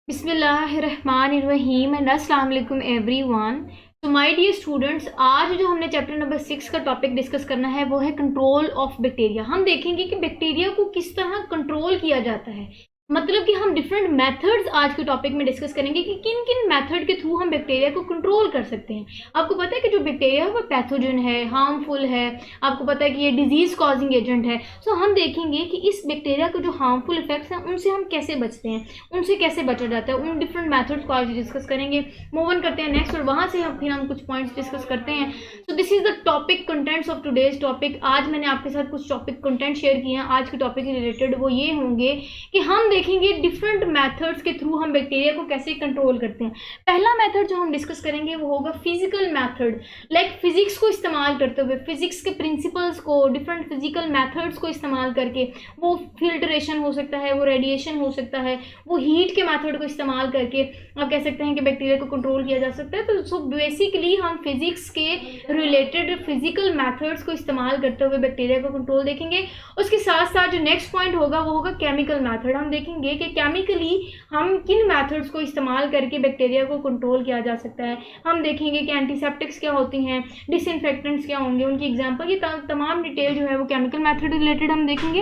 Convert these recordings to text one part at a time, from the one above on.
बिस्मिल्लाहिर्रहमानिर्रहीम एंड अस्सलाम वालेकुम एवरीवन। तो माय डियर स्टूडेंट्स, आज जो हमने चैप्टर नंबर 6 का टॉपिक डिस्कस करना है वो है कंट्रोल ऑफ बैक्टीरिया। हम देखेंगे कि बैक्टीरिया को किस तरह कंट्रोल किया जाता है। मतलब कि हम डिफरेंट मेथड्स आज के टॉपिक में डिस्कस करेंगे कि किन किन मेथड के थ्रू हम बैक्टीरिया को कंट्रोल कर सकते हैं। आपको पता है कि जो बैक्टीरिया है वो पैथोजन है, हार्मफुल है, आपको पता है कि ये डिजीज कॉजिंग एजेंट है। सो हम देखेंगे कि इस बैक्टीरिया के जो हार्मफुल इफेक्ट्स हैं उनसे हम कैसे बचते हैं, उनसे कैसे बचा जाता है, उन डिफरेंट मेथड्स को आज डिस्कस करेंगे। मूव ऑन करते हैं नेक्स्ट, और वहां से फिर हम कुछ पॉइंट्स डिस्कस करते हैं। So this is the topic contents of today's topic. आज मैंने आपके साथ कुछ टॉपिक कंटेंट शेयर किए हैं आज के टॉपिक के रिलेटेड। वो ये होंगे कि हम देखेंगे डिफरेंट मेथड्स के थ्रू हम बैक्टीरिया को कैसे कंट्रोल करते हैं। पहला मेथड जो हम डिस्कस करेंगे वो होगा फिजिकल मेथड, लाइक फिजिक्स को इस्तेमाल करते हुए, फिजिक्स के प्रिंसिपल्स को, डिफरेंट फिजिकल मेथड्स को इस्तेमाल करके, वो फिल्ट्रेशन हो सकता है, वो रेडिएशन हो सकता है, वो हीट के मेथड को इस्तेमाल करके आप कह सकते हैं कि बैक्टीरिया को कंट्रोल किया जा सकता है। तो सो बेसिकली हम फिजिक्स के रिलेटेड फिजिकल मेथड्स को इस्तेमाल करते हुए बैक्टीरिया को कंट्रोल देखेंगे। उसके साथ साथ जो नेक्स्ट पॉइंट होगा वो होगा केमिकल मेथड। हम देखेंगे कि केमिकली हम किन मेथड्स को इस्तेमाल करके बैक्टीरिया को कंट्रोल किया जा सकता है। हम देखेंगे कि एंटीसेप्टिक्स क्या होती हैं, डिसइंफेक्टेंट्स क्या होंगे, उनकी एग्जांपल, ये तमाम डिटेल जो है वो केमिकल मेथड रिलेटेड हम देखेंगे।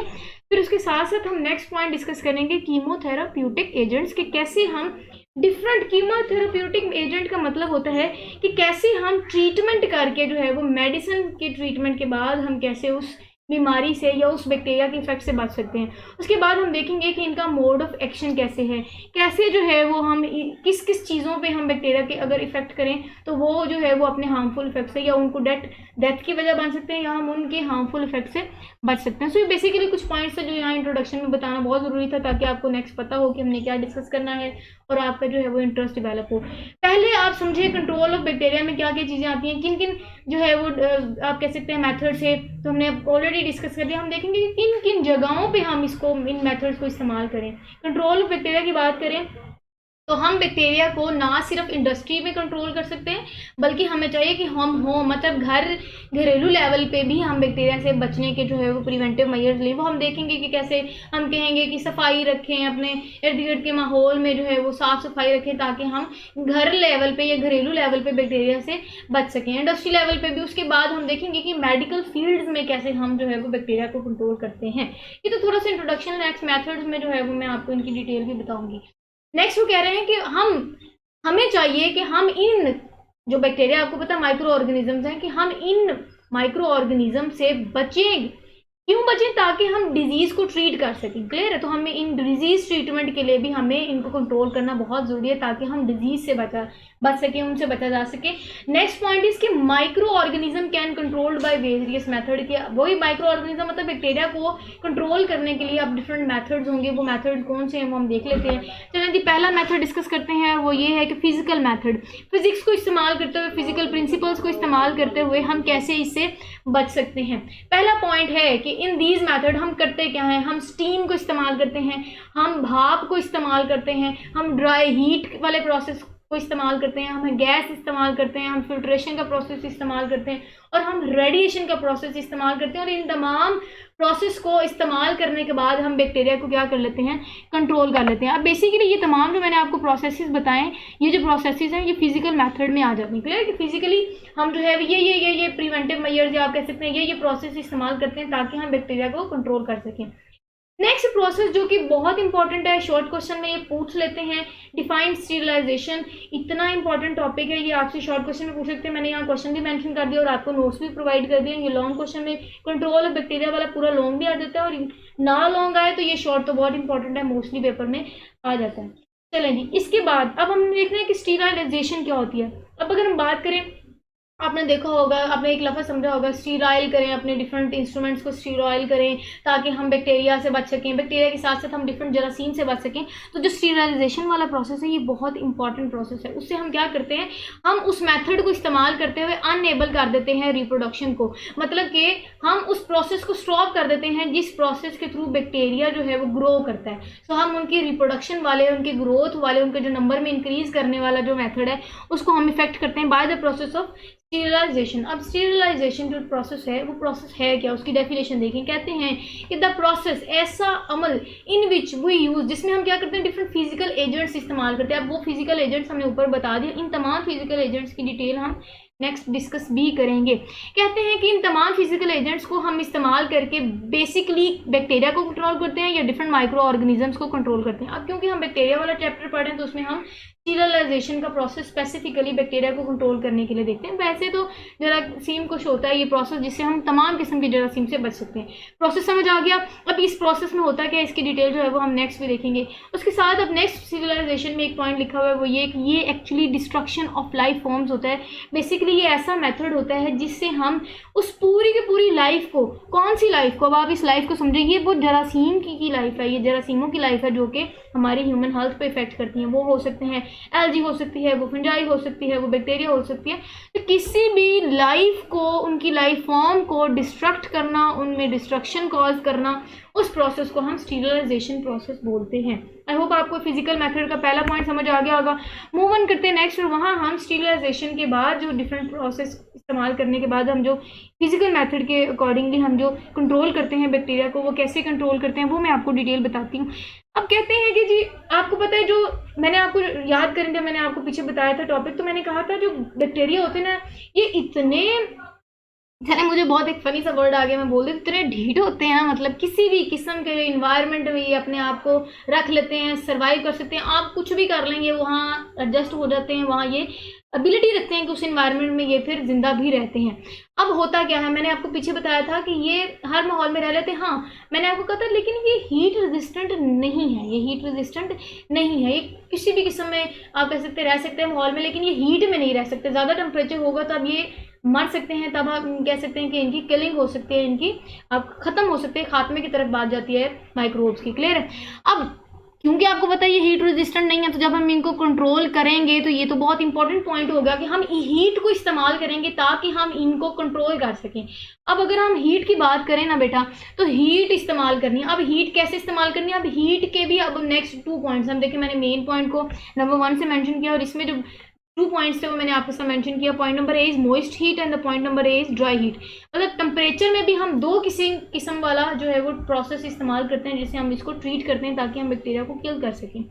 फिर उसके साथ साथ हम नेक्स्ट पॉइंट डिस्कस करेंगे कीमोथेराप्यूटिक एजेंट्स के, कैसे हम डिफरेंट कीमोथेराप्यूटिक एजेंट का मतलब होता है कि कैसे हम ट्रीटमेंट करके जो है वो मेडिसिन के ट्रीटमेंट के बाद हम कैसे उस बीमारी से या उस बैक्टीरिया के इफेक्ट से बच सकते हैं। उसके बाद हम देखेंगे कि इनका मोड ऑफ एक्शन कैसे है, कैसे जो है वो हम किस किस चीज़ों पे हम बैक्टीरिया के अगर इफेक्ट करें तो वो जो है वो अपने हार्मफुल इफेक्ट से या उनको डेथ की वजह बन सकते हैं या हम उनके हार्मफुल इफेक्ट से बच सकते हैं। सो ये बेसिकली कुछ पॉइंट्स है जो यहाँ इंट्रोडक्शन में बताना बहुत ज़रूरी था, ताकि आपको नेक्स्ट पता हो कि हमने क्या डिस्कस करना है और आपका जो है वो इंटरेस्ट डेवलप हो। पहले आप समझिए कंट्रोल ऑफ बैक्टीरिया में क्या क्या चीज़ें आती हैं, किन किन जो है वो आप कह सकते हैं मेथड से, तो हमने ऑलरेडी डिस्कस कर दिया। हम देखेंगे कि किन किन जगहों पे हम इसको, इन मेथड्स को इस्तेमाल करें। कंट्रोल ऑफ बैक्टीरिया की बात करें तो हम बैक्टीरिया को ना सिर्फ इंडस्ट्री में कंट्रोल कर सकते हैं, बल्कि हमें चाहिए कि हम हो मतलब घरेलू लेवल पे भी हम बैक्टीरिया से बचने के जो है वो प्रिवेंटिव मेजर्स लें। वो हम देखेंगे कि कैसे हम कहेंगे कि सफाई रखें, अपने इर्द गिर्द के माहौल में जो है वो साफ सफाई रखें, ताकि हम घर लेवल पे या घरेलू लेवल पे बैक्टीरिया से बच सकें, इंडस्ट्री लेवल पे भी। उसके बाद हम देखेंगे कि मेडिकल फील्ड में कैसे हम जो है वो बैक्टीरिया को कंट्रोल करते हैं। ये तो थोड़ा सा इंट्रोडक्शन, नेक्स्ट मेथड्स में जो है वो मैं आपको इनकी डिटेल भी बताऊंगी। नेक्स्ट वो कह रहे हैं कि हमें चाहिए कि हम इन जो बैक्टीरिया, आपको पता है माइक्रो ऑर्गेनिजम्स हैं, कि हम इन माइक्रो ऑर्गेनिज्म से बचें। क्यों बचें? ताकि हम डिजीज को ट्रीट कर सकें। क्लियर है? तो हमें इन डिजीज ट्रीटमेंट के लिए भी हमें इनको कंट्रोल करना बहुत जरूरी है, ताकि हम डिजीज से बच सकें, उनसे बचा जा सके। नेक्स्ट पॉइंट इज कि micro organism can controlled by various method. के वही माइक्रो ऑर्गेनिज्म मतलब बैक्टीरिया को कंट्रोल करने के लिए अब डिफरेंट मेथड्स होंगे। वो मेथड कौन से हैं वो हम देख लेते हैं। चलिए जी, पहला मेथड डिस्कस करते हैं, वो ये है कि फिजिकल मेथड। फिजिक्स को इस्तेमाल करते हुए, फिजिकल प्रिंसिपल्स को इस्तेमाल करते हुए हम कैसे इससे बच सकते हैं। पहला पॉइंट है कि इन दीज मेथड हम करते क्या हैं, हम स्टीम को इस्तेमाल करते हैं, हम भाप को इस्तेमाल करते हैं, हम ड्राई हीट वाले प्रोसेस को इस्तेमाल करते हैं, हम गैस इस्तेमाल करते हैं, हम फिल्ट्रेशन का प्रोसेस इस्तेमाल करते हैं, और हम रेडिएशन का प्रोसेस इस्तेमाल करते हैं। और इन तमाम प्रोसेस को इस्तेमाल करने के बाद हम बैक्टीरिया को क्या कर लेते हैं, कंट्रोल कर लेते हैं। अब बेसिकली ये तमाम जो मैंने आपको प्रोसेसेस बताएं, ये जो प्रोसेसेस हैं ये फिजिकल मेथड में आ जाते हैं। क्लियर कि फिजिकली हम जो है ये प्रिवेंटिव मेजर्स या आप कह सकते हैं ये प्रोसेस इस्तेमाल करते हैं ताकि हम बैक्टीरिया को कंट्रोल कर सकें। नेक्स्ट प्रोसेस जो कि बहुत इंपॉर्टेंट है, शॉर्ट क्वेश्चन में ये पूछ लेते हैं, डिफाइन स्टीरिलाइजेशन। इतना इंपॉर्टेंट टॉपिक है, ये आपसे शॉर्ट क्वेश्चन में पूछ सकते हैं। मैंने यहाँ क्वेश्चन भी मेंशन कर दिया और आपको नोट्स भी प्रोवाइड कर दिए। ये लॉन्ग क्वेश्चन में कंट्रोल ऑफ बैक्टीरिया वाला पूरा लॉन्ग भी आ जाता है, और ना लॉन्ग आए तो ये शॉर्ट तो बहुत इंपॉर्टेंट है, मोस्टली पेपर में आ जाता है। चलें जी, इसके बाद अब हम देख रहे हैं कि स्टीरिलाइजेशन क्या होती है। अब अगर हम बात करें, आपने देखा होगा, आपने एक लफ्ज़ समझा होगा, स्टीराइल करें, अपने डिफरेंट इंस्ट्रूमेंट्स को स्टीराइल करें ताकि हम बैक्टीरिया से बच सकें, बैक्टीरिया के साथ साथ हम डिफरेंट जरासीम से बच सकें। तो जो स्टीराइलाइजेशन वाला प्रोसेस है ये बहुत इंपॉर्टेंट प्रोसेस है। उससे हम क्या करते हैं, हम उस मेथड को इस्तेमाल करते हुए अनएबल कर देते हैं रिप्रोडक्शन को। मतलब कि हम उस प्रोसेस को स्टॉप कर देते हैं जिस प्रोसेस के थ्रू बैक्टीरिया जो है वो ग्रो करता है। तो हम उनकी रिप्रोडक्शन वाले, उनके ग्रोथ वाले, उनके जो नंबर में इंक्रीज करने वाला जो मेथड है उसको हम इफेक्ट करते हैं बाय द प्रोसेस ऑफ स्टीरिलाइजेशन। अब स्टीरिलाइजेशन जो प्रोसेस है वो प्रोसेस है क्या, उसकी डेफिनेशन देखें। कहते हैं कि द प्रोसेस ऐसा अमल इन विच वी यूज, जिसमें हम क्या करते हैं, डिफरेंट फिजिकल एजेंट्स इस्तेमाल करते हैं। अब वो फिजिकल एजेंट्स हमने ऊपर बता दिए, इन तमाम फिजिकल एजेंट्स की डिटेल हम नेक्स्ट डिस्कस भी करेंगे। कहते हैं कि इन तमाम फिजिकल एजेंट्स को हम इस्तेमाल करके बेसिकली बैक्टीरिया को कंट्रोल करते हैं या डिफरेंट माइक्रो ऑर्गेनिजम्स को कंट्रोल करते हैं। अब क्योंकि हम बैक्टीरिया वाला चैप्टर पढ़ रहे हैं तो उसमें हम स्टीरिलाइजेशन का प्रोसेस स्पेसिफिकली बैक्टीरिया को कंट्रोल करने के लिए देखते हैं। वैसे तो जरासीम कुछ होता है ये प्रोसेस जिससे हम तमाम किस्म के जरासीम से बच सकते हैं। प्रोसेस समझ आ गया। अब इस प्रोसेस में होता क्या है, इसकी डिटेल जो है वो हम नेक्स्ट भी देखेंगे। उसके साथ अब नेक्स्ट स्टीरिलाइजेशन में एक पॉइंट लिखा हुआ है, वो ये कि ये actually destruction of life forms होता है। बेसिकली ये ऐसा मेथड होता है जिससे हम उस पूरी की पूरी लाइफ को, कौन सी लाइफ को, अब आप इस लाइफ को समझेंगे, वो जरासीम की लाइफ है, ये जरासीमों की लाइफ है जो कि हमारी ह्यूमन हेल्थ पे इफेक्ट करती हैं। वो हो सकते हैं एल्गी हो सकती है, वो फंजाई हो सकती है, वो बैक्टीरिया हो सकती है। तो किसी भी लाइफ को, उनकी लाइफ फॉर्म को डिस्ट्रक्ट करना, उनमें डिस्ट्रक्शन कॉज करना, उस प्रोसेस को हम स्टीरिलाइजेशन प्रोसेस बोलते हैं। आई होप आपको फिजिकल मेथड का पहला पॉइंट समझ आ गया होगा। मूव ऑन करते हैं नेक्स्ट, और वहाँ हम स्टीरिलाइजेशन के बाद जो डिफरेंट प्रोसेस इस्तेमाल करने के बाद हम जो फिजिकल मेथड के अकॉर्डिंगली हम जो कंट्रोल करते हैं बैक्टीरिया को, वो कैसे कंट्रोल करते हैं वो मैं आपको डिटेल बताती हूँ। अब कहते हैं कि जी आपको पता है, जो मैंने आपको याद करेंगे, मैंने आपको पीछे बताया था टॉपिक, तो मैंने कहा था जो बैक्टीरिया होते हैं ना, ये इतने, चले मुझे बहुत एक फनी सा वर्ड आ गया, मैं बोल देती, इतने ढीठ होते हैं, मतलब किसी भी किस्म के इन्वायरमेंट में ये अपने आप को रख लेते हैं, सर्वाइव कर सकते हैं। आप कुछ भी कर लेंगे वहाँ एडजस्ट हो जाते हैं, वहाँ ये एबिलिटी रखते हैं कि उस इन्वायरमेंट में ये फिर जिंदा भी रहते हैं। अब होता क्या है, मैंने आपको पीछे बताया था कि ये हर माहौल में रह लेते हैं। हाँ, मैंने आपको कहा था, लेकिन ये हीट रेजिस्टेंट नहीं है, ये हीट रेजिस्टेंट नहीं है। ये किसी भी किस्म में आप कह सकते रह सकते हैं माहौल में, लेकिन ये हीट में नहीं रह सकते। ज़्यादा टेम्परेचर होगा तब ये मर सकते हैं, तब आप कह सकते हैं कि इनकी किलिंग हो सकती है, इनकी अब खत्म हो सकते हैं, खात्मे की तरफ बात जाती है माइक्रोब्स की। क्लियर है। अब क्योंकि आपको पता है ये हीट रेजिस्टेंट नहीं है, तो जब हम इनको कंट्रोल करेंगे तो ये तो बहुत इंपॉर्टेंट पॉइंट होगा कि हम हीट को इस्तेमाल करेंगे ताकि हम इनको कंट्रोल कर सकें। अब अगर हम हीट की बात करें ना बेटा, तो हीट इस्तेमाल करनी है। अब हीट कैसे इस्तेमाल करनी है, अब हीट के भी अब नेक्स्ट 2 पॉइंट्स हम देखें। मैंने मेन पॉइंट को नंबर 1 से मेंशन किया, और इसमें जो 2 पॉइंट्स थे वो मैंने आपके साथ मेंशन किया। Point number A is moist heat and the point number A is dry heat. मतलब टेम्परेचर में भी हम 2 किस्म वाला जो है वो प्रोसेस इस्तेमाल करते हैं, जिससे हम इसको ट्रीट करते हैं ताकि हम बैक्टीरिया को किल कर सकें।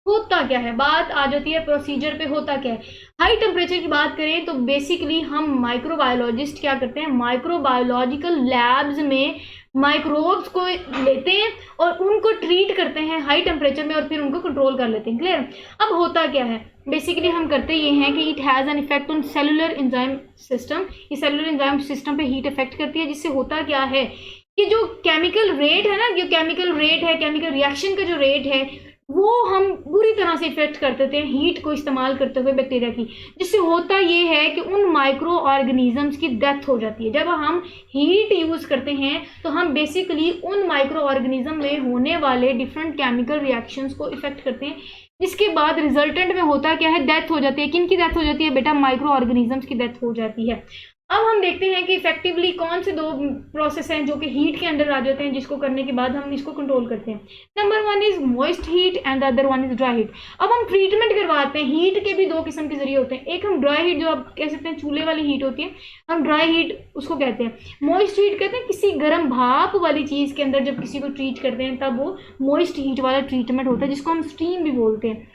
होता क्या है, बात आ जाती है प्रोसीजर पे। होता क्या है, हाई टेम्परेचर की बात करें तो बेसिकली हम माइक्रोबायोलॉजिस्ट क्या करते हैं, माइक्रोबायोलॉजिकल लैब्स में माइक्रोब्स को लेते हैं और उनको ट्रीट करते हैं हाई टेम्परेचर में, और फिर उनको कंट्रोल कर लेते हैं। क्लियर। अब होता क्या है, बेसिकली हम करते ये हैं कि it has an effect on cellular enzyme system. ये सेलुलर एंजाइम सिस्टम पे हीट इफेक्ट करती है, जिससे होता क्या है कि जो केमिकल रेट है ना, जो केमिकल रेट है, केमिकल रिएक्शन का जो रेट है, वो हम बुरी तरह से इफेक्ट कर देते हैं हीट को इस्तेमाल करते हुए बैक्टीरिया की। जिससे होता ये है कि उन माइक्रो ऑर्गेनिजम्स की डेथ हो जाती है। जब हम हीट यूज़ करते हैं तो हम बेसिकली उन माइक्रो ऑर्गेनिज्म में होने वाले डिफरेंट केमिकल रिएक्शंस को इफेक्ट करते हैं, जिसके बाद रिजल्टेंट में होता क्या है, डेथ हो जाती है। किन की डेथ हो जाती है बेटा, माइक्रो ऑर्गेनिजम्स की डेथ हो जाती है। अब हम देखते हैं कि इफेक्टिवली कौन से 2 प्रोसेस हैं जो कि हीट के अंडर आ जाते हैं, जिसको करने के बाद हम इसको कंट्रोल करते हैं। Number 1 is moist heat and the other 1 is dry heat. अब हम ट्रीटमेंट करवाते हैं, हीट के भी 2 किस्म के जरिए होते हैं। एक हम ड्राई हीट, जो आप कह सकते हैं चूल्हे वाली हीट होती है, हम ड्राई हीट उसको कहते हैं। मॉइस्ट हीट कहते हैं किसी गर्म भाप वाली चीज़ के अंदर जब किसी को ट्रीट करते हैं तब वो मॉइस्ट हीट वाला ट्रीटमेंट होता है, जिसको हम स्टीम भी बोलते हैं।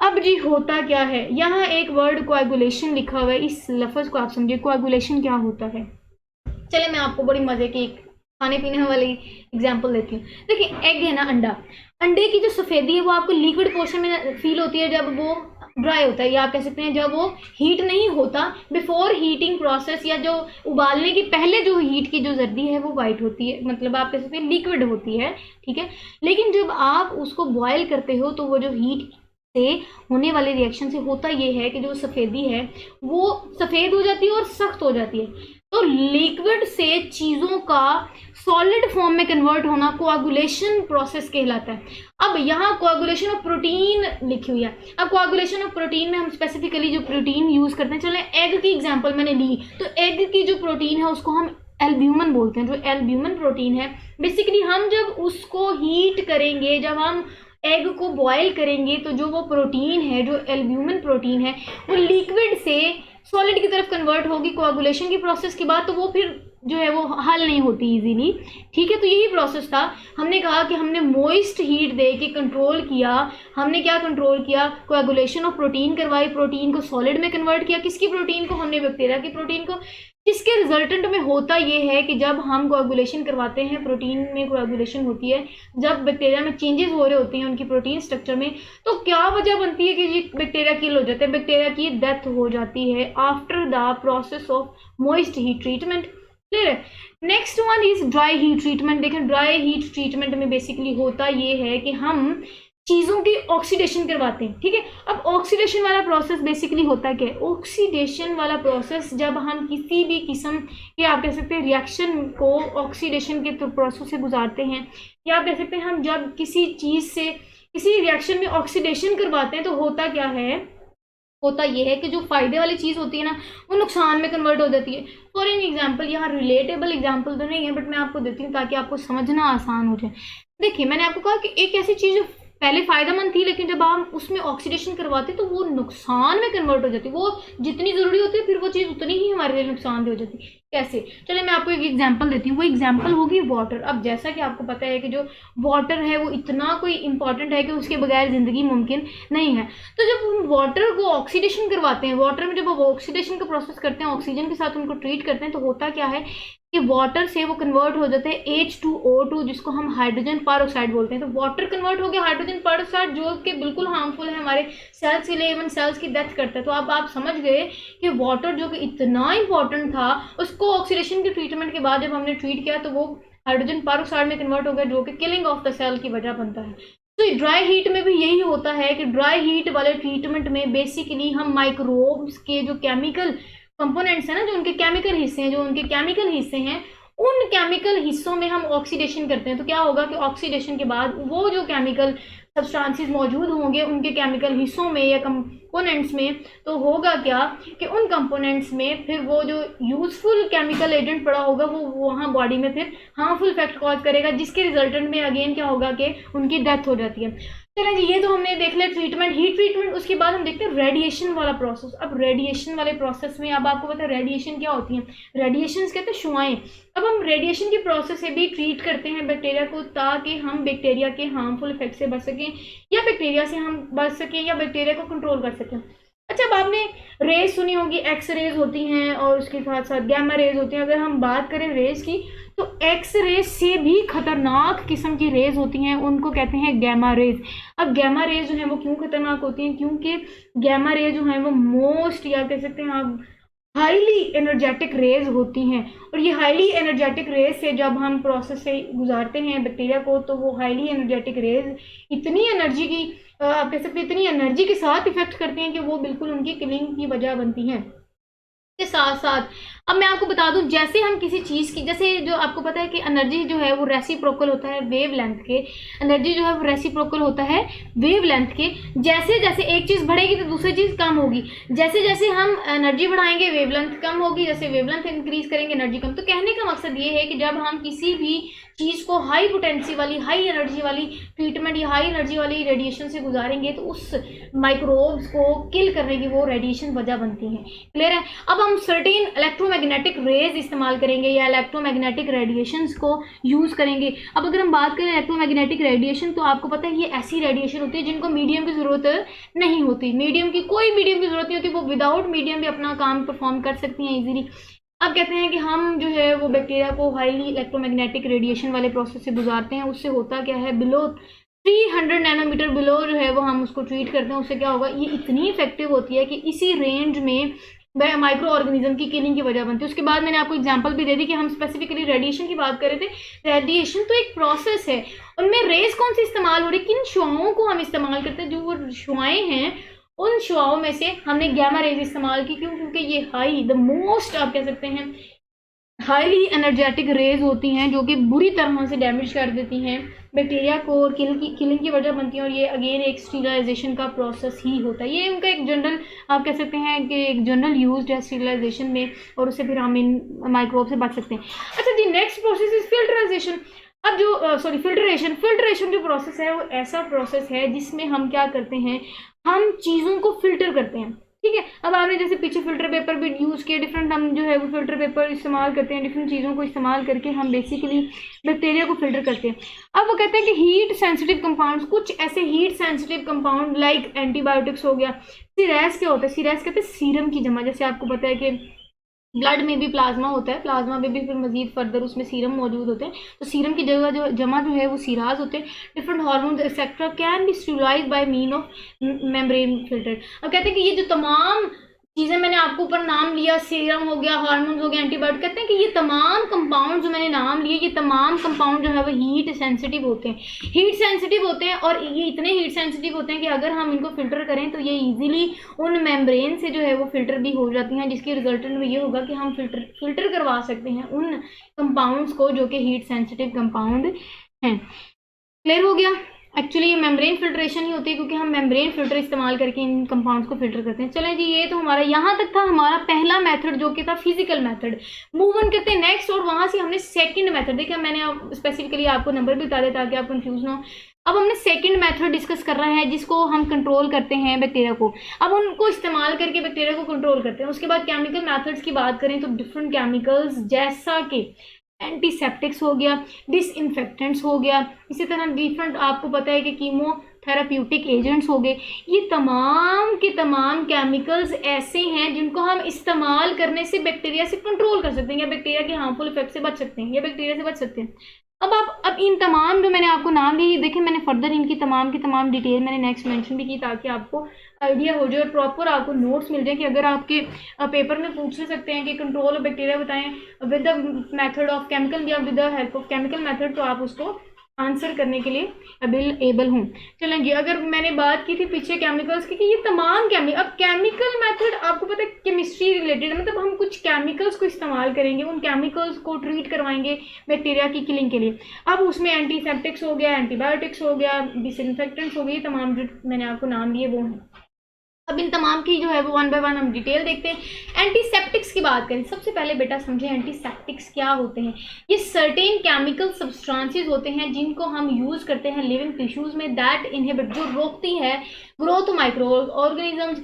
अब जी होता क्या है, यहाँ एक वर्ड कोएगुलेशन लिखा हुआ है, इस लफ्ज़ को आप समझिए। कोएगुलेशन क्या होता है, चले मैं आपको बड़ी मज़े की खाने पीने वाली एग्जांपल देती हूँ। देखिए, एग है ना, अंडा, अंडे की जो सफ़ेदी है वो आपको लिक्विड पोर्शन में फील होती है जब वो ड्राई होता है, या आप कह सकते हैं जब वो हीट नहीं होता, बिफोर हीटिंग प्रोसेस, या जो उबालने की पहले जो हीट की जो जर्दी है वो वाइट होती है, मतलब आप कह सकते हैं लिक्विड होती है। ठीक है। लेकिन जब आप उसको बॉयल करते हो तो वो जो हीट से होने वाले रिएक्शन से होता ये है कि जो सफ़ेदी है वो सफ़ेद हो जाती है और सख्त हो जाती है। तो लिक्विड से चीज़ों का सॉलिड फॉर्म में कन्वर्ट होना कोआगुलेशन प्रोसेस कहलाता है। अब यहाँ कोआगुलेशन ऑफ प्रोटीन लिखी हुई है। अब कोआगुलेशन ऑफ प्रोटीन में हम स्पेसिफिकली जो प्रोटीन यूज़ करते हैं, चलें एग की एग्जांपल मैंने ली, तो एग की जो प्रोटीन है उसको हम एल्ब्यूमिन बोलते हैं। जो एल्ब्यूमिन प्रोटीन है, बेसिकली हम जब उसको हीट करेंगे, जब हम एग को बॉयल करेंगे, तो जो वो प्रोटीन है, जो एल्ब्यूमिन प्रोटीन है, वो लिक्विड से सॉलिड की तरफ कन्वर्ट होगी कोआगुलेशन की प्रोसेस के बाद, तो वो फिर जो है वो हल नहीं होती इजीली। ठीक है, तो यही प्रोसेस था। हमने कहा कि हमने मोइस्ट हीट दे के कंट्रोल किया। हमने क्या कंट्रोल किया? कोएगुलेशन ऑफ प्रोटीन करवाई, प्रोटीन को सॉलिड में कन्वर्ट किया। किसकी प्रोटीन को? हमने बैक्टीरिया की प्रोटीन को। इसके रिजल्टेंट में होता ये है कि जब हम कोएगुलेशन करवाते हैं, प्रोटीन में कोएगुलेशन होती है, जब बैक्टीरिया में चेंजेस हो रहे होते हैं उनकी प्रोटीन स्ट्रक्चर में, तो क्या वजह बनती है कि जी बैक्टीरिया किल हो जाते हैं, बैक्टीरिया की डेथ हो जाती है after the process of moist heat treatment. Clear है? Next one is dry heat treatment. देखें, ड्राई हीट ट्रीटमेंट में बेसिकली होता ये है कि हम चीज़ों की ऑक्सीडेशन करवाते हैं। ठीक है, अब ऑक्सीडेशन वाला प्रोसेस बेसिकली होता क्या है? ऑक्सीडेशन वाला प्रोसेस जब हम किसी भी किस्म के, आप कह सकते हैं, रिएक्शन को ऑक्सीडेशन के प्रोसेस से गुजारते हैं, या आप कह सकते हैं हम जब किसी चीज़ से किसी रिएक्शन में ऑक्सीडेशन करवाते हैं, तो होता क्या है? होता यह है कि जो फायदे वाली चीज़ होती है ना, वो नुकसान में कन्वर्ट हो जाती है। फॉर एन एग्जाम्पल, यहाँ रिलेटेबल एग्जाम्पल तो नहीं है, बट मैं आपको देती हूँ ताकि आपको समझना आसान हो जाए। देखिए, मैंने आपको कहा कि एक ऐसी चीज़ पहले फायदेमंद थी, लेकिन जब हम उसमें ऑक्सीडेशन करवाते तो वो नुकसान में कन्वर्ट हो जाती। वो जितनी ज़रूरी होती है, फिर वो चीज़ उतनी ही हमारे लिए नुकसानदेह हो जाती। कैसे? चलिए मैं आपको एक एग्जांपल देती हूँ। वो एग्जांपल होगी वाटर। अब जैसा कि आपको पता है कि जो वाटर है वो इतना कोई इंपॉर्टेंट है कि उसके बगैर ज़िंदगी मुमकिन नहीं है। तो जब हम वाटर को ऑक्सीडेशन करवाते हैं, वाटर में जब वो ऑक्सीडेशन का प्रोसेस करते हैं, ऑक्सीजन के साथ उनको ट्रीट करते हैं, तो होता क्या है कि वाटर से वो कन्वर्ट हो जाते हैं H2O2, जिसको हम हाइड्रोजन पर बोलते हैं। तो वाटर कन्वर्ट हो गया हाइड्रोजन पर, जो कि बिल्कुल हार्मफुल है हमारे सेल्स के लिए, इवन सेल्स की डेथ करता है। तो अब आप समझ गए कि वाटर जो कि इतना इंपॉर्टेंट था, उसको ऑक्सीडेशन के ट्रीटमेंट के बाद जब हमने ट्रीट किया तो वो हाइड्रोजन पर में कन्वर्ट हो गया, जो कि किलिंग ऑफ द सेल की वजह बनता है। तो ड्राई हीट में भी यही होता है कि ड्राई हीट वाले ट्रीटमेंट में बेसिकली हम माइक्रोब्स के जो केमिकल कंपोनेंट्स हैं ना, जो उनके केमिकल हिस्से हैं, उन केमिकल हिस्सों में हम ऑक्सीडेशन करते हैं। तो क्या होगा कि ऑक्सीडेशन के बाद वो जो केमिकल सब्सटेंसेस मौजूद होंगे उनके केमिकल हिस्सों में या कंपोनेंट्स में, तो होगा क्या कि उन कंपोनेंट्स में फिर वो जो यूजफुल केमिकल एजेंट पड़ा होगा वो वहाँ बॉडी में फिर हार्मफुल इफेक्ट कॉज करेगा, जिसके रिजल्टेंट में अगेन क्या होगा कि उनकी डेथ हो जाती है। चलें जी, ये तो हमने देख लिया ट्रीटमेंट, हीट ट्रीटमेंट। उसके बाद हम देखते हैं रेडिएशन वाला प्रोसेस। अब रेडिएशन वाले प्रोसेस में अब आपको पता है रेडिएशन क्या होती है? रेडिएशन कहते हैं शुआएं। अब हम रेडिएशन की प्रोसेस से भी ट्रीट करते हैं बैक्टीरिया को, ताकि हम बैक्टीरिया के हार्मफुल इफेक्ट से बच सकें, या बैक्टीरिया से हम बच सकें, या बैक्टीरिया को कंट्रोल कर सकें। अच्छा, अब आपने रेज सुनी होगी, एक्स रेज होती हैं और उसके साथ साथ गैमा रेज होती हैं। अगर हम बात करें रेज की, तो एक्स रेज से भी खतरनाक किस्म की रेज होती हैं, उनको कहते हैं गैमा रेज। अब गैमा रेज जो है वो क्यों खतरनाक होती हैं? क्योंकि गैमा रेज जो है वो मोस्ट, या कह सकते हैं आप, हाईली एनर्जेटिक रेज होती हैं। और ये हाईली एनर्जेटिक रेज से जब हम प्रोसेस से गुजारते हैं बैक्टीरिया को, तो वो हाईली एनर्जेटिक रेज इतनी एनर्जी की, आप कह सकते हैं इतनी एनर्जी के साथ इफेक्ट करते हैं कि वो बिल्कुल उनकी किलिंग की वजह बनती हैं। के साथ साथ अब मैं आपको बता दूं, जैसे हम किसी चीज़ की, जैसे जो आपको पता है कि एनर्जी जो है वो रेसिप्रोकल होता है वेव लेंथ के, एनर्जी जो है वो रेसिप्रोकल होता है वेव लेंथ के। जैसे जैसे एक चीज़ बढ़ेगी तो दूसरी चीज़ कम होगी, जैसे जैसे हम एनर्जी बढ़ाएंगे वेव लेंथ कम होगी, जैसे वेव लेंथ इंक्रीज करेंगे एनर्जी कम। तो कहने का मकसद ये है कि जब हम किसी भी चीज़ को हाई पोटेंसी वाली, हाई एनर्जी वाली ट्रीटमेंट या हाई एनर्जी वाली रेडिएशन से गुजारेंगे, तो उस माइक्रोब्स को किल करने की वो रेडिएशन वजह बनती है। क्लियर है? अब हम सर्टेन इलेक्ट्रोमैग्नेटिक रेज इस्तेमाल करेंगे या इलेक्ट्रोमैग्नेटिक रेडिएशंस को यूज़ करेंगे। अब अगर हम बात करें इलेक्ट्रोमैग्नेटिक रेडिएशन, तो आपको पता है ये ऐसी रेडिएशन होती है जिनको मीडियम की ज़रूरत नहीं होती, कोई मीडियम की ज़रूरत नहीं होती, वो विदाउट मीडियम भी अपना काम परफॉर्म कर सकती हैं ईजिली। अब कहते हैं कि हम जो है वो बैक्टीरिया को हाईली इलेक्ट्रोमैग्नेटिक रेडिएशन वाले प्रोसेस से गुजारते हैं। उससे होता क्या है, बिलो 300 नैनोमीटर बिलो जो है वो हम उसको ट्रीट करते हैं। उससे क्या होगा, ये इतनी इफेक्टिव होती है कि इसी रेंज में वह माइक्रो ऑर्गेनिज्म की किलिंग की वजह बनती है। उसके बाद मैंने आपको एग्जांपल भी दे दी कि हम स्पेसिफिकली रेडिएशन की बात कर रहे थे। रेडिएशन तो एक प्रोसेस है, उनमें रेज कौन सी इस्तेमाल हो रही है, किन शुआओं को हम इस्तेमाल करते हैं। जो वो शुआएं हैं, उन शुआओं में से हमने गैमा रेज इस्तेमाल की। क्यों? क्योंकि ये हाई, द मोस्ट, आप कह सकते हैं हाईली एनर्जेटिक रेज होती हैं, जो कि बुरी तरह से डैमेज कर देती हैं बैक्टीरिया को और किलिंग की वजह बनती हैं। और ये अगेन एक स्टीरिलाइजेशन का प्रोसेस ही होता है। ये उनका एक जनरल, आप कह सकते हैं कि एक जनरल यूज है स्टीरिलाइजेशन में, और उससे फिर हम इन माइक्रोब से बच सकते हैं। अच्छा जी, नेक्स्ट प्रोसेस इज फिल्ट्राइजेशन। अब जो फिल्ट्रेशन जो प्रोसेस है वो ऐसा प्रोसेस है जिसमें हम क्या करते हैं, हम चीज़ों को फिल्टर करते हैं। ठीक है। अब आपने जैसे पीछे फिल्टर पेपर भी यूज़ किया, डिफरेंट हम जो है वो फिल्टर पेपर इस्तेमाल करते हैं, डिफरेंट चीज़ों को इस्तेमाल करके हम बेसिकली बैक्टीरिया को फिल्टर करते हैं। अब वो कहते हैं कि हीट सेंसिटिव कंपाउंड्स, कुछ ऐसे heat sensitive compound like antibiotics हो गया। सीरेस क्या होता है? सीरेस कहते हैं सीरम की जमा। जैसे आपको पता है कि ब्लड में भी प्लाज्मा होता है, प्लाज्मा में भी फिर मजीद फर्दर उसमें सीरम मौजूद होते हैं, तो सीरम की जगह जो जमा जो है वो सीराज होते हैं। Different hormones etcetera can be stabilised by mean of membrane filter. अब कहते हैं कि ये जो तमाम चीज़ें मैंने आपको ऊपर नाम लिया, सीरम हो गया, हार्मोन्स हो गया, एंटीबायोटिक, कहते हैं कि ये तमाम कंपाउंड जो मैंने नाम लिए, ये तमाम कंपाउंड जो है वो हीट सेंसिटिव होते हैं, हीट सेंसिटिव होते हैं। और ये इतने हीट सेंसिटिव होते हैं कि अगर हम इनको फिल्टर करें तो ये इजीली उन मेम्ब्रेन से जो है वो फिल्टर भी हो जाती हैं, जिसकी रिजल्टेंट में ये होगा कि हम फिल्टर करवा सकते हैं उन कंपाउंड्स को जो कि हीट सेंसिटिव कंपाउंड हैं। क्लियर हो गया? एक्चुअली ये मेम्ब्रेन फिल्ट्रेशन ही होती है, क्योंकि हम मेम्ब्रेन फिल्टर इस्तेमाल करके इन कंपाउंड्स को फिल्टर करते हैं। चलें जी, ये तो हमारा यहाँ तक था हमारा पहला मेथड जो कि था फिजिकल मेथड। मूव ऑन करते हैं नेक्स्ट, और वहाँ से हमने सेकंड मेथड देखा। मैंने स्पेसिफिकली आपको नंबर भी बता दिया ताकि आप कंफ्यूज ना हो। अब हमने सेकंड मेथड डिस्कस कर रहा है जिसको हम कंट्रोल करते हैं बैक्टीरिया को। अब उनको इस्तेमाल करके बैक्टीरिया को कंट्रोल करते हैं। उसके बाद केमिकल मेथड्स की बात करें तो डिफरेंट केमिकल्स जैसा कि एंटीसेप्टिक्स हो गया, डिसइंफेक्टेंट्स हो गया, इसी तरह डिफरेंट आपको पता है कि कीमोथेराप्यूटिक एजेंट्स हो गए। ये तमाम के तमाम केमिकल्स ऐसे हैं जिनको हम इस्तेमाल करने से बैक्टीरिया से कंट्रोल कर सकते हैं, या बैक्टीरिया के हार्मफुल इफेक्ट से बच सकते हैं, या बैक्टीरिया से बच सकते हैं। अब इन तमाम जो मैंने आपको नाम लिए देखें, मैंने फर्दर इनकी तमाम की तमाम डिटेल मैंने नेक्स्ट मेंशन भी की ताकि आपको आइडिया हो जाए और प्रॉपर आपको नोट्स मिल जाए कि अगर आपके पेपर में पूछ ले सकते हैं कि कंट्रोल ऑफ बैक्टीरिया बताएं with the method of chemical या with the help of chemical method, तो आप उसको आंसर करने के लिए एबल हूँ। चलें जी, अगर मैंने बात की थी पीछे केमिकल्स की कि ये तमाम अब केमिकल मेथड आपको पता है केमिस्ट्री रिलेटेड, मतलब हम कुछ केमिकल्स को इस्तेमाल करेंगे, उन केमिकल्स को ट्रीट करवाएंगे बैक्टीरिया की किलिंग के लिए। अब उसमें एंटीसेप्टिक्स हो गया, एंटीबायोटिक्स हो गया, डिसइंफेक्टेंट्स हो गई, तमाम जो मैंने आपको नाम लिए वो हैं। अब इन तमाम की जो है वो वन बाय वन हम डिटेल देखते हैं। एंटीसेप्टिक्स की बात करें, सबसे पहले बेटा समझे एंटीसेप्टिक्स क्या होते हैं। ये सर्टेन केमिकल सब्सटेंसेस होते हैं जिनको हम यूज़ करते हैं लिविंग टिश्यूज़ में, दैट इनहिबिट, जो रोकती है ग्रोथ माइक्रो ऑर्गेनिजम्स।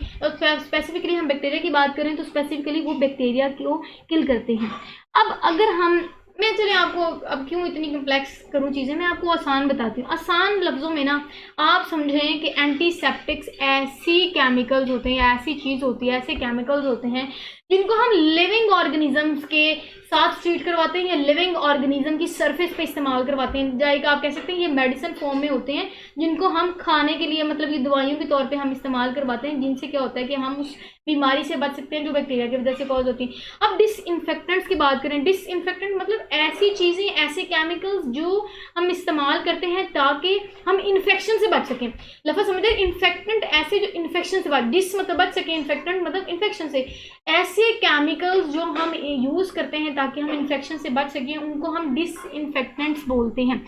स्पेसिफिकली हम बैक्टीरिया की बात करें तो स्पेसिफिकली वो बैक्टीरिया को किल करते हैं। अब अगर हम मैं चलिए आपको अब क्यों इतनी कम्प्लेक्स करूँ चीज़ें, मैं आपको आसान बताती हूँ। आसान लफ्ज़ों में ना आप समझें कि एंटीसेप्टिक्स ऐसी केमिकल्स होते हैं, ऐसी चीज़ होती है, ऐसे केमिकल्स होते हैं जिनको हम लिविंग ऑर्गेनिजम्स के साथ ट्रीट करवाते हैं या लिविंग ऑर्गेनिज्म की सरफेस पे इस्तेमाल करवाते हैं। जाएगा आप कह सकते हैं ये मेडिसिन फॉर्म में होते हैं जिनको हम खाने के लिए, मतलब ये दवाइयों के तौर पे हम इस्तेमाल करवाते हैं, जिनसे क्या होता है कि हम उस बीमारी से बच सकते हैं जो बैक्टीरिया की वजह से कॉज होती है। अब डिसइंफेक्टेंट्स की बात करें, डिसइंफेक्टेंट मतलब ऐसी चीज़ें, ऐसे केमिकल्स जो हम इस्तेमाल करते हैं ताकि हम इन्फेक्शन से बच सकें। लफ्ज़ समझे, इन्फेक्टेंट ऐसे जो इन्फेक्शन से डिस मतलब बच सके, इन्फेक्टेंट मतलब इन्फेक्शन से। ऐसे केमिकल्स जो हम यूज़ करते हैं ताकि हम इन्फेक्शन से बच सकें उनको हम डिसइंफेक्टेंट्स बोलते हैं।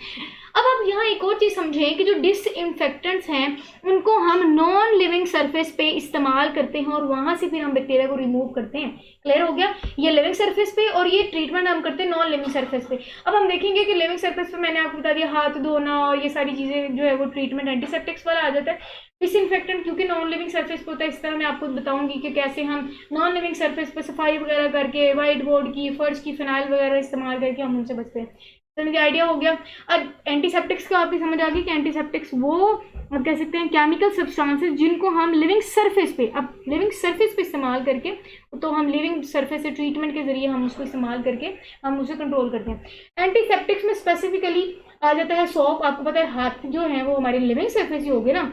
अब आप यहाँ एक और चीज़ समझें कि जो डिसइंफेक्टेंट्स हैं उनको हम नॉन लिविंग सरफेस पे इस्तेमाल करते हैं और वहाँ से फिर हम बैक्टीरिया को रिमूव करते हैं। क्लियर हो गया? ये लिविंग सरफेस पे और ये ट्रीटमेंट हम करते हैं नॉन लिविंग सरफेस पे। अब हम देखेंगे कि लिविंग सरफेस पे मैंने आपको बता दिया हाथ धोना और ये सारी चीज़ें जो है वो ट्रीटमेंट एंटीसेप्टिक्स वाला आ जाता है। डिसइंफेक्टेंट क्योंकि नॉन लिविंग सरफेस पे होता है, इस तरह मैं आपको बताऊंगी कि कैसे हम नॉन लिविंग सरफेस पे सफाई वगैरह करके, वाइट बोर्ड की, फर्श की, फिनाइल वगैरह इस्तेमाल करके हम उनसे बचते हैं। तो मुझे आइडिया हो गया। अब एंटीसेप्टिक्स का आपकी समझ आ गई कि एंटीसेप्टिक्स वो आप कह सकते हैं केमिकल सब्सटेंसेस जिनको हम लिविंग सरफेस पे, अब लिविंग सरफेस पे इस्तेमाल करके, तो हम लिविंग सरफेस से ट्रीटमेंट के जरिए हम उसको इस्तेमाल करके हम उसे कंट्रोल करते हैं। एंटीसेप्टिक्स में स्पेसिफिकली आ जाता है सोप। आपको पता है हाथ जो है वो हमारे लिविंग सरफेस ही हो गए ना,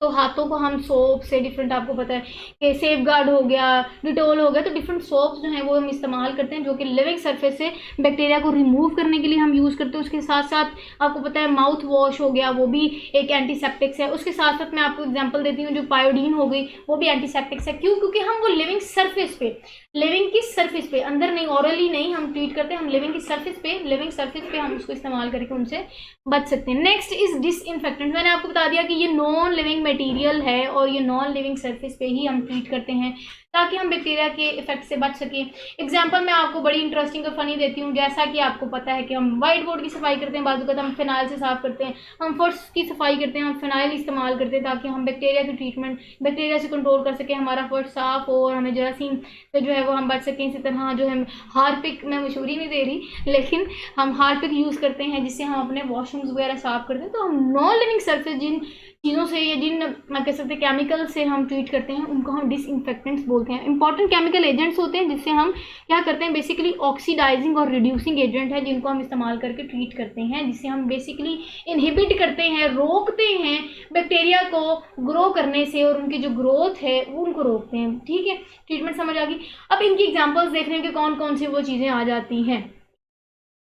तो हाथों को हम सोप से डिफरेंट, आपको पता है कि सेफगार्ड हो गया, डिटोल हो गया, तो डिफरेंट सोप्स जो हैं वो हम इस्तेमाल करते हैं जो कि लिविंग सरफेस से बैक्टीरिया को रिमूव करने के लिए हम यूज़ करते हैं। उसके साथ साथ आपको पता है माउथ वॉश हो गया, वो भी एक एंटीसेप्टिक्स है। उसके साथ साथ मैं आपको एग्जांपल देती हूँ, जो पायोडीन हो गई वो भी एंटीसेप्टिक्स है। क्यों? क्योंकि हम वो लिविंग सरफेस पे, लिविंग की सरफेस पे, अंदर नहीं, ऑरली नहीं हम ट्रीट करते हैं, हम लिविंग की सरफेस पे, लिविंग सरफेस पे हम उसको इस्तेमाल करके उनसे बच सकते हैं। Next is disinfectant. मैंने आपको बता दिया कि ये नॉन लिविंग मटेरियल है और ये नॉन लिविंग सरफेस पे ही हम ट्रीट करते हैं ताकि हम बैक्टीरिया के इफेक्ट से बच सकें। एग्जांपल मैं आपको बड़ी इंटरेस्टिंग और फनी देती हूँ। जैसा कि आपको पता है कि हम व्हाइट बोर्ड की सफाई करते हैं, बाजू का हम फिनाइल से साफ करते हैं, हम फर्श की सफाई करते हैं, हम फिनाइल इस्तेमाल करते हैं ताकि हम बैक्टीरिया की ट्रीटमेंट, बैक्टीरिया से कंट्रोल कर सकें, हमारा फर्श साफ हो और हमें जरासीम से जो है वो हम बच सकें। इसी तरह जो है हार्पिक, मैं मशहूरी नहीं दे रही लेकिन हम हार्पिक यूज़ करते हैं जिससे हम अपने वॉशरूम्स वगैरह साफ करते हैं। तो हम नॉन लिविंग सरफेस जिन चीज़ों से या जिन कह सकते हैं केमिकल से हम ट्रीट करते हैं उनको हम डिसइंफेक्टेंट्स बोलते हैं। इंपॉर्टेंट केमिकल एजेंट्स होते हैं जिससे हम क्या करते हैं, बेसिकली ऑक्सीडाइजिंग और रिड्यूसिंग एजेंट है जिनको हम इस्तेमाल करके ट्रीट करते हैं, जिससे हम बेसिकली इनहिबिट करते हैं, रोकते हैं बैक्टीरिया को ग्रो करने से और उनकी जो ग्रोथ है उनको रोकते हैं। ठीक है, ट्रीटमेंट समझ आ गई। अब इनकी एग्जाम्पल्स देख रहे हैं कि कौन कौन सी वो चीज़ें आ जाती हैं।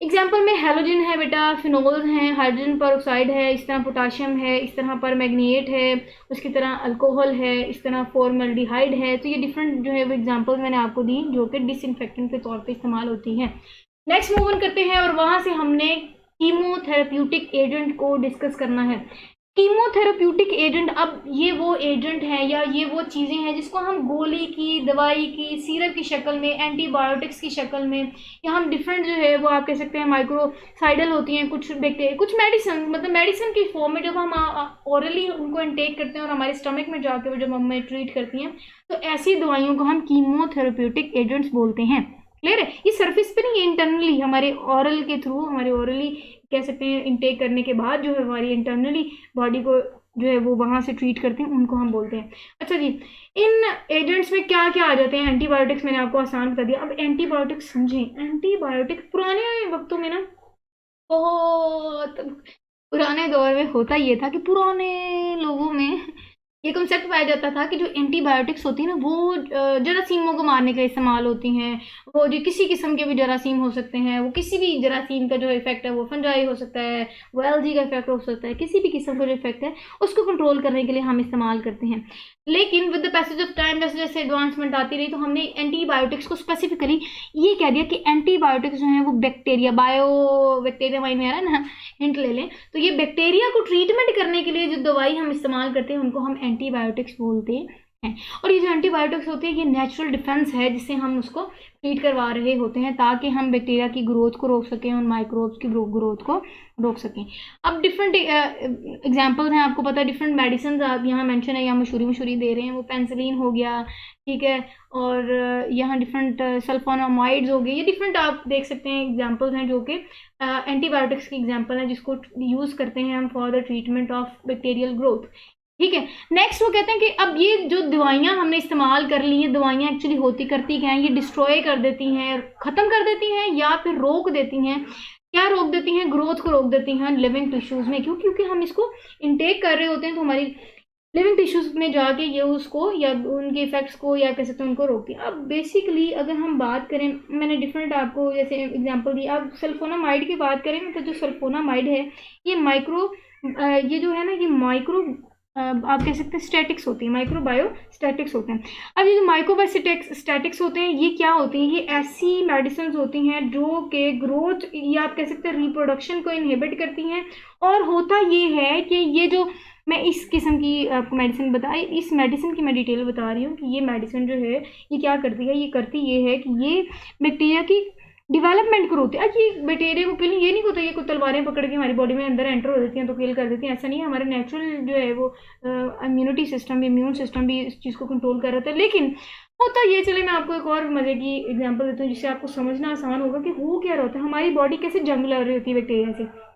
एग्जाम्पल में हेलोजन है बेटा, फिनोल्स हैं, हाइड्रोजन परऑक्साइड है, इस तरह पोटाशियम है, इस तरह पर मैग्नीट है, उसकी तरह अल्कोहल है, इस तरह फॉर्मल्डिहाइड है। तो ये डिफरेंट जो है वो एग्जाम्पल मैंने आपको दी जो कि डिसइंफेक्टेंट के तौर पे इस्तेमाल होती हैं। नेक्स्ट मूव ऑन करते हैं और वहाँ से हमने कीमोथेरेप्यूटिक एजेंट को डिस्कस करना है। कीमोथेरेप्यूटिक एजेंट, अब ये वो एजेंट है या ये वो चीज़ें हैं जिसको हम गोली की, दवाई की, सिरप की शक्ल में, एंटीबायोटिक्स की शक्ल में, या हम डिफरेंट जो है वो आप कह सकते हैं माइक्रोसाइडल होती हैं कुछ बैक्टीरिया, कुछ मेडिसिन, मतलब मेडिसिन की फॉर्म में जब हम ओरली उनको इंटेक करते हैं और हमारे स्टमक में जाके वो जब हमें ट्रीट करती हैं तो ऐसी दवाइयों को हम कीमोथेरेप्यूटिक एजेंट्स बोलते हैं। क्लियर है? ये सरफेस पे नहीं, ये इंटरनली हमारे ओरल के थ्रू, हमारे ओरली कह सकते हैं इंटेक करने के बाद जो है हमारी इंटरनली बॉडी को जो है वो वहाँ से ट्रीट करते हैं, उनको हम बोलते हैं। अच्छा जी, इन एजेंट्स में क्या क्या आ जाते हैं? एंटीबायोटिक्स मैंने आपको आसान बता दिया। अब एंटीबायोटिक्स समझें। एंटीबायोटिक पुराने वक्तों में ना, बहुत पुराने दौर में होता ये था कि पुराने लोगों में ये कंसेप्ट पाया जाता था कि जो एंटीबायोटिक्स होती है ना वो जरासीमों को मारने के लिए इस्तेमाल होती हैं। वो जो किसी किस्म के भी जरासीम हो सकते हैं, वो किसी भी जरासीम का जो इफेक्ट है वो फंजाई हो सकता है, वो एलजी का इफेक्ट हो सकता है, किसी भी किस्म का जो इफेक्ट है उसको कंट्रोल करने के लिए हम इस्तेमाल करते हैं। लेकिन with the passage of time जैसे जैसे एडवांसमेंट आती रही तो हमने एंटीबायोटिक्स को स्पेसिफिकली ये कह दिया कि एंटीबायोटिक्स जो है वो बैक्टीरिया, बैक्टीरिया माइंड में आ रहा है ना, हिंट ले लें तो ये बैक्टीरिया को ट्रीटमेंट करने के लिए जो दवाई हम इस्तेमाल करते हैं उनको हम एंटीबायोटिक्स बोलते हैं। और ये जो एंटीबायोटिक्स होते हैं ये नेचुरल डिफेंस है जिससे हम उसको ट्रीट करवा रहे होते हैं ताकि हम बैक्टीरिया की ग्रोथ को रोक सकें और माइक्रोब्स की ग्रोथ को रोक सकें। अब डिफरेंट एग्जांपल्स हैं, आपको पता है डिफरेंट मेडिसिन आप यहाँ मेंशन है, यहाँ मशहूरी दे रहे हैं, वो पेंसिलिन हो गया, ठीक है, और यहाँ डिफरेंट सल्फोनामाइड्स हो गए, ये डिफरेंट आप देख सकते हैं एग्जांपल्स हैं जो कि एंटीबायोटिक्स की एग्जांपल हैं जिसको यूज़ करते हैं हम for the treatment of bacterial growth. ठीक है, नेक्स्ट वो कहते हैं कि अब ये जो दवाइयाँ हमने इस्तेमाल कर ली हैं, दवाइयाँ एक्चुअली होती करती क्या हैं, ये डिस्ट्रॉय कर देती हैं, ख़त्म कर देती हैं या फिर रोक देती हैं। क्या रोक देती हैं? ग्रोथ को रोक देती हैं लिविंग टिश्यूज़ में। क्यों? क्योंकि हम इसको इंटेक कर रहे होते हैं तो हमारी लिविंग टिश्यूज़ में जाके ये उसको या उनके इफेक्ट्स को या कह सकते हैं उनको रोकती है। अब बेसिकली अगर हम बात करें, मैंने डिफरेंट आपको जैसे एग्जांपल दी, अब सल्फोनामाइड की बात करें तो जो सल्फोनामाइड है ये ये जो है ना, ये माइक्रो आप कह सकते हैं स्टैटिक्स होती है, माइक्रोबायो स्टैटिक्स होते हैं। अब ये जो माइक्रोबायो स्टैटिक्स होते हैं ये क्या होती हैं? ये ऐसी मेडिसिन होती हैं जो कि ग्रोथ या आप कह सकते हैं रिप्रोडक्शन को इनहिबिट करती हैं। और होता ये है कि ये जो मैं इस किस्म की आपको मेडिसिन बताई, इस मेडिसिन की मैं डिटेल बता रही हूँ कि ये मेडिसिन जो है ये क्या करती है, ये करती ये है कि ये बैक्टीरिया की डेवलपमेंट को रोकती है। आज ये बैक्टीरिया को किल, ये नहीं होता ये कोई तलवारें पकड़ के हमारी बॉडी में अंदर एंटर हो जाती हैं तो किल कर देती हैं, ऐसा नहीं है। हमारा नेचुरल जो है वो इम्यूनिटी सिस्टम, इम्यून सिस्टम भी इस चीज़ को कंट्रोल कर रहा था। लेकिन होता ये, चले मैं आपको एक और मज़े की एग्जांपल देती हूँ जिससे आपको समझना आसान होगा कि हो क्या होता है, हमारी बॉडी कैसे जंग लड़ रही होती है बैक्टीरिया से।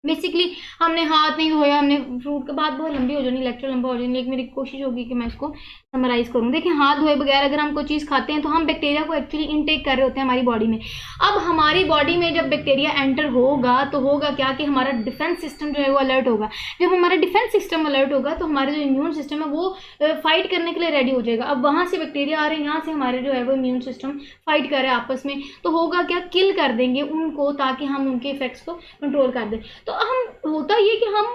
बेसिकली हमने हाथ नहीं धोया, हमने फ्रूट का बात बहुत लंबी हो जानी, लेक्चर लंबा हो जानी, लेकिन मेरी कोशिश होगी कि मैं इसको समराइज करूँ। देखिए, हाथ धोए बगैर अगर हम कोई चीज़ खाते हैं तो हम बैक्टीरिया को एक्चुअली इनटेक कर रहे होते हैं हमारी बॉडी में। अब हमारी बॉडी में जब बैक्टीरिया एंटर होगा तो होगा क्या कि हमारा डिफेंस सिस्टम जो है वो अलर्ट होगा। जब हमारा डिफेंस सिस्टम अलर्ट होगा तो हमारा जो इम्यून सिस्टम है वो फाइट करने के लिए रेडी हो जाएगा। अब वहाँ से बैक्टीरिया आ रहे हैं, यहाँ से हमारे जो है वो इम्यून सिस्टम फाइट कर रहे हैं आपस में, तो होगा क्या, किल कर देंगे उनको ताकि हम उनके इफेक्ट्स को कंट्रोल कर दें। तो हम होता ये कि हम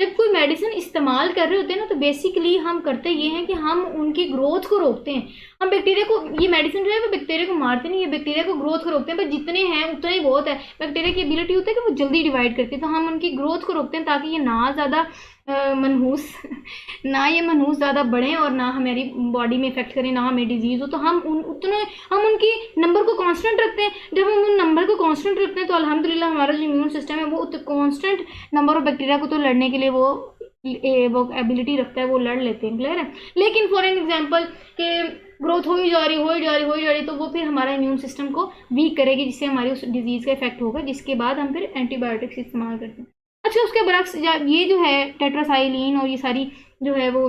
जब कोई मेडिसिन इस्तेमाल कर रहे होते हैं ना तो बेसिकली हम करते ये हैं कि हम उनकी ग्रोथ को रोकते हैं। हम बैक्टीरिया को, ये मेडिसिन जो है वो बैक्टीरिया को मारते नहीं है, बैक्टीरिया को ग्रोथ को रोकते हैं, पर जितने हैं उतना ही बहुत है। बैक्टीरिया की एबिलिटी होती है कि वो जल्दी डिवाइड करती है, तो हम उनकी ग्रोथ को रोकते हैं ताकि ये ना ज़्यादा मनहूस ना ये मनहूस ज़्यादा बढ़ें और ना हमारी बॉडी में इफेक्ट करें, ना हमें डिजीज़ हो, तो हम उनकी नंबर को कांस्टेंट रखते हैं। जब हम उन नंबर को कांस्टेंट रखते हैं तो अल्हम्दुलिल्लाह हमारा जो इम्यून सिस्टम है वो कांस्टेंट नंबर ऑफ बैक्टीरिया को तो लड़ने के लिए वो एबिलिटी रखता है, वो लड़ लेते हैं। क्लियर है? लेकिन फॉर एन एग्जाम्पल के ग्रोथ हो ही जा रही तो वो फिर हमारा इम्यून सिस्टम को वीक करेगी, जिससे हमारी उस डिजीज़ का इफेक्ट होगा, जिसके बाद हम फिर एंटीबायोटिक्स इस्तेमाल करते हैं। अच्छा, उसके बरक्स ये जो है टेट्रासाइलिन और ये सारी जो है वो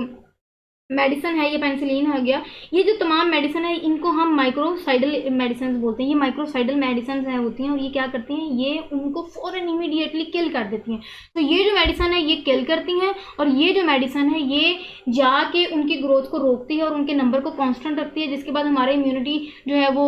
मेडिसिन है, ये पेनिसिलिन हो गया, ये जो तमाम मेडिसिन है इनको हम माइक्रोसाइडल मेडिसिन बोलते हैं। ये माइक्रोसाइडल मेडिसिन है होती हैं और ये क्या करती हैं, ये उनको फ़ौरन इमीडिएटली किल कर देती हैं। तो ये जो मेडिसिन है ये किल करती हैं और ये जो मेडिसिन है ये जाके उनकी ग्रोथ को रोकती है और उनके नंबर को कांस्टेंट रखती है, जिसके बाद हमारा इम्यूनिटी जो है वो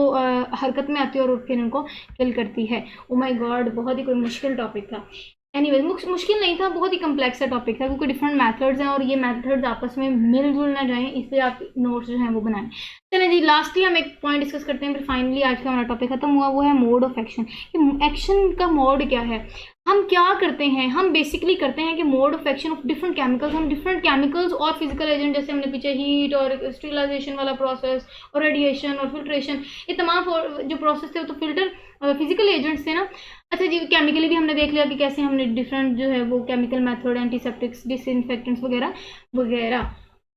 हरकत में आती है और फिर उनको किल करती है। ओ माय गॉड, बहुत ही कोई मुश्किल टॉपिक था। एनीवेज मुश्किल नहीं था, बहुत ही कम्प्लेक्स सा टॉपिक था, क्योंकि डिफरेंट मेथड्स हैं और ये मेथड्स आपस में मिलजुल ना जाएं, इसलिए आप नोट्स जो हैं वो बनाएं। चलें जी, लास्टली हम एक पॉइंट डिस्कस करते हैं, फिर फाइनली आज का हमारा टॉपिक खत्म हुआ, वो है मोड ऑफ एक्शन। कि एक्शन का मोड क्या है, हम क्या करते हैं, हम बेसिकली करते हैं कि mode of action of different chemicals, हम डिफरेंट केमिकल्स और फिजिकल एजेंट, जैसे हमने पीछे हीट और स्टीरिलाइजेशन वाला प्रोसेस और रेडिएशन और फिल्ट्रेशन, ये तमाम जो प्रोसेस थे वो तो फिल्टर फिजिकल एजेंट्स थे ना। अच्छा जी, केमिकली भी हमने देख लिया कि कैसे हमने डिफरेंट जो है वो केमिकल मेथड, एंटीसेप्टिक्स, डिसइंफेक्टेंट्स वगैरह वगैरह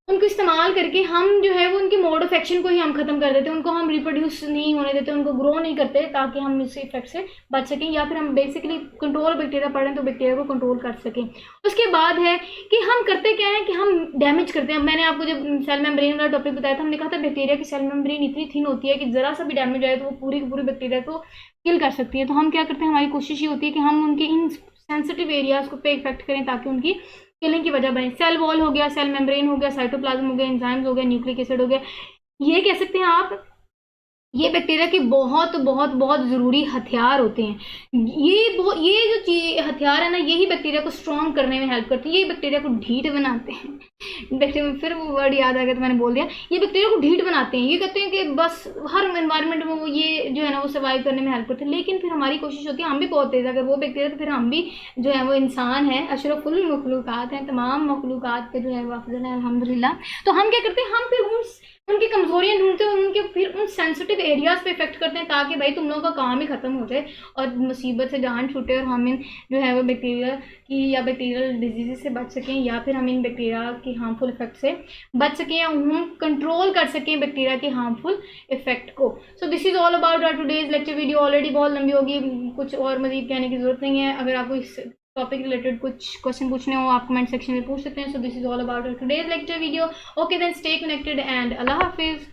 उनको इस्तेमाल करके हम जो है वो उनके मोड ऑफ एक्शन को ही हम ख़त्म कर देते हैं, उनको हम रिप्रोड्यूस नहीं होने देते, उनको ग्रो नहीं करते, ताकि हम इस इफेक्ट से बच सकें, या फिर हम बेसिकली कंट्रोल बैक्टीरिया पढ़ें तो बैक्टीरिया को कंट्रोल कर सकें। उसके बाद है कि हम करते क्या है कि हम डैमेज करते हैं। मैंने आपको जब सेल मेम्ब्रेन वाला टॉपिक बताया था, हमने कहा था बैक्टीरिया की सेल मेम्ब्रेन इतनी थिन होती है कि ज़रा सा भी डैमेज आए तो वो पूरी की पूरी बैक्टीरिया को किल कर सकती है। तो हम क्या करते हैं, हमारी कोशिश ये होती है कि हम उनके इन सेंसिटिव एरियाज़ को पे इफेक्ट करें ताकि उनकी किलिंग की वजह बने। सेल वॉल हो गया, सेल मेम्ब्रेन हो गया, साइटोप्लाज्म हो गया, एंजाइम्स हो गया, न्यूक्लिक एसिड हो गया, ये कह सकते हैं आप ये बैक्टीरिया के बहुत बहुत बहुत ज़रूरी हथियार होते हैं। ये जो चीज हथियार है ना, यही बैक्टीरिया को स्ट्रॉन्ग करने में हेल्प करती है, ये बैक्टीरिया को ढीठ बनाते हैं। बैक्टीरिया, फिर वो वर्ड याद आ गया तो मैंने बोल दिया, ये बैक्टीरिया को ढीठ बनाते हैं। ये कहते हैं कि बस हर एनवायरनमेंट में वो ये जो है ना वो सर्वाइव करने में हेल्प करते हैं। लेकिन फिर हमारी कोशिश होती है, हम भी बहुत तेज़, अगर वो बैक्टीरिया तो फिर हम भी जो है वो इंसान है, अशरफुल मखलूक़ात हैं, तमाम मखलूक़ात के जो है वो अफजल है अल्हम्दुलिल्लाह। तो हम क्या करते हैं, हम फिर उनकी कमजोरियां ढूंढते हैं, उनके फिर उन सेंसिटिव एरियाज पे इफेक्ट करते हैं, ताकि भाई तुम लोगों का काम ही खत्म हो जाए और मुसीबत से जान छूटे और हम इन जो है वो बैक्टीरिया की या बैक्टीरियल डिजीज से बच सकें, या फिर हम इन बैक्टीरिया की हार्मफुल इफेक्ट से बच सकें, या हम कंट्रोल कर सकें बैक्टीरिया के हार्मफुल इफेक्ट को। So this is all about our today's lecture video. Already बहुत लंबी होगी, कुछ और मजीद कहने की जरूरत नहीं है। अगर आपको इस टॉपिक रिलेटेड कुछ क्वेश्चन पूछने हो आप कमेंट सेक्शन में पूछ सकते हैं। So this is all about today's lecture video. Okay then, stay connected and अल्लाह हाफिज।